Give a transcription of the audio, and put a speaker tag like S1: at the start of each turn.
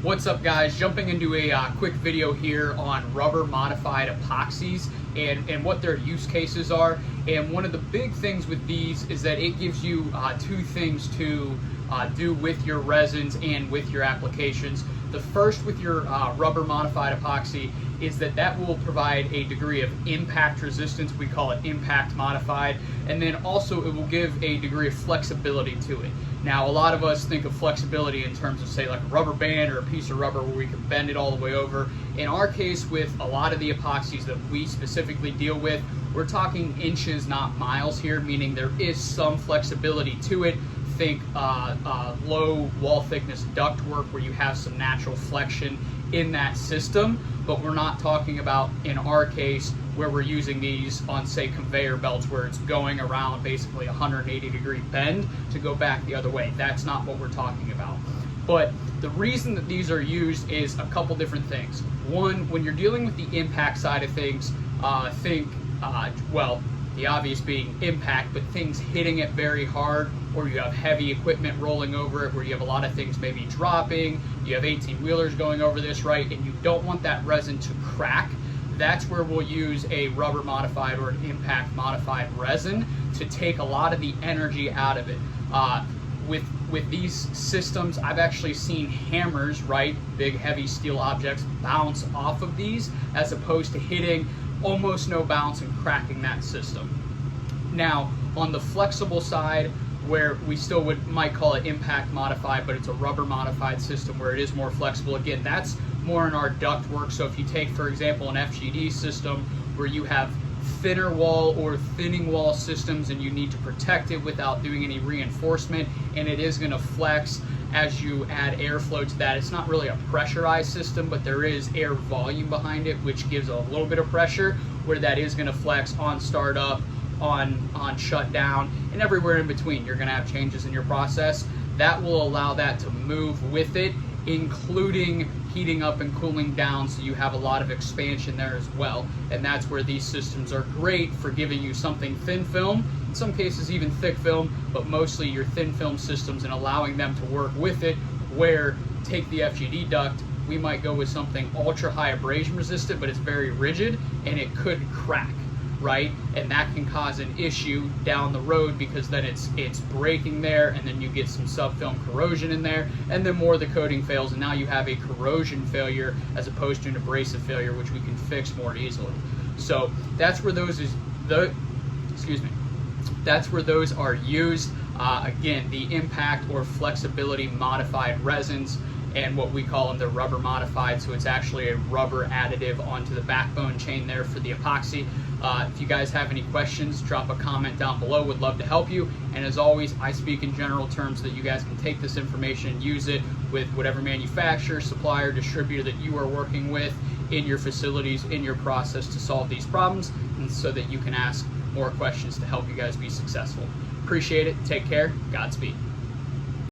S1: What's up, guys? Jumping into a quick video here on rubber modified epoxies and what their use cases are. And one of the big things with these is that it gives you two things to do with your resins and with your applications. The first with your rubber modified epoxy is that will provide a degree of impact resistance. We call it impact modified. And then also it will give a degree of flexibility to it. Now, a lot of us think of flexibility in terms of, say, like a rubber band or a piece of rubber where we can bend it all the way over. In our case, with a lot of the epoxies that we specifically deal with, we're talking inches, not miles here, meaning there is some flexibility to it. Think low wall thickness ductwork where you have some natural flexion in that system, but we're not talking about, in our case, where we're using these on, say, conveyor belts where it's going around basically 180-degree bend to go back the other way. That's not what we're talking about. But the reason that these are used is a couple different things. One, when you're dealing with the impact side of things, well, the obvious being impact, but things hitting it very hard, or you have heavy equipment rolling over it where you have a lot of things maybe dropping, you have 18-wheelers going over this, right, and you don't want that resin to crack. That's where we'll use a rubber modified or an impact modified resin to take a lot of the energy out of it. With these systems, I've actually seen hammers, right, big heavy steel objects, bounce off of these as opposed to hitting almost no bounce and cracking that system. Now, on the flexible side, where we still might call it impact modified, but it's a rubber modified system where it is more flexible. Again, that's more in our duct work. So if you take, for example, an FGD system where you have thinner wall or thinning wall systems and you need to protect it without doing any reinforcement, and it is going to flex as you add airflow to that. It's not really a pressurized system, but there is air volume behind it, which gives a little bit of pressure, where that is going to flex on startup, on shutdown, and everywhere in between. You're going to have changes in your process. That will allow that to move with it, including heating up and cooling down, so you have a lot of expansion there as well. And that's where these systems are great for giving you something thin film, in some cases even thick film, but mostly your thin film systems, and allowing them to work with it. Where, take the FGD duct, we might go with something ultra high abrasion resistant, but it's very rigid and it could crack, right? And that can cause an issue down the road, because then it's breaking there, and then you get some subfilm corrosion in there, and then more of the coating fails, and now you have a corrosion failure as opposed to an abrasive failure, which we can fix more easily. So that's where that's where those are used. Again, the impact or flexibility modified resins, and what we call them, they're rubber modified, so it's actually a rubber additive onto the backbone chain there for the epoxy. If you guys have any questions, drop a comment down below. Would love to help you. And as always, I speak in general terms so that you guys can take this information and use it with whatever manufacturer, supplier, distributor that you are working with in your facilities, in your process to solve these problems, and so that you can ask more questions to help you guys be successful. Appreciate it. Take care. Godspeed.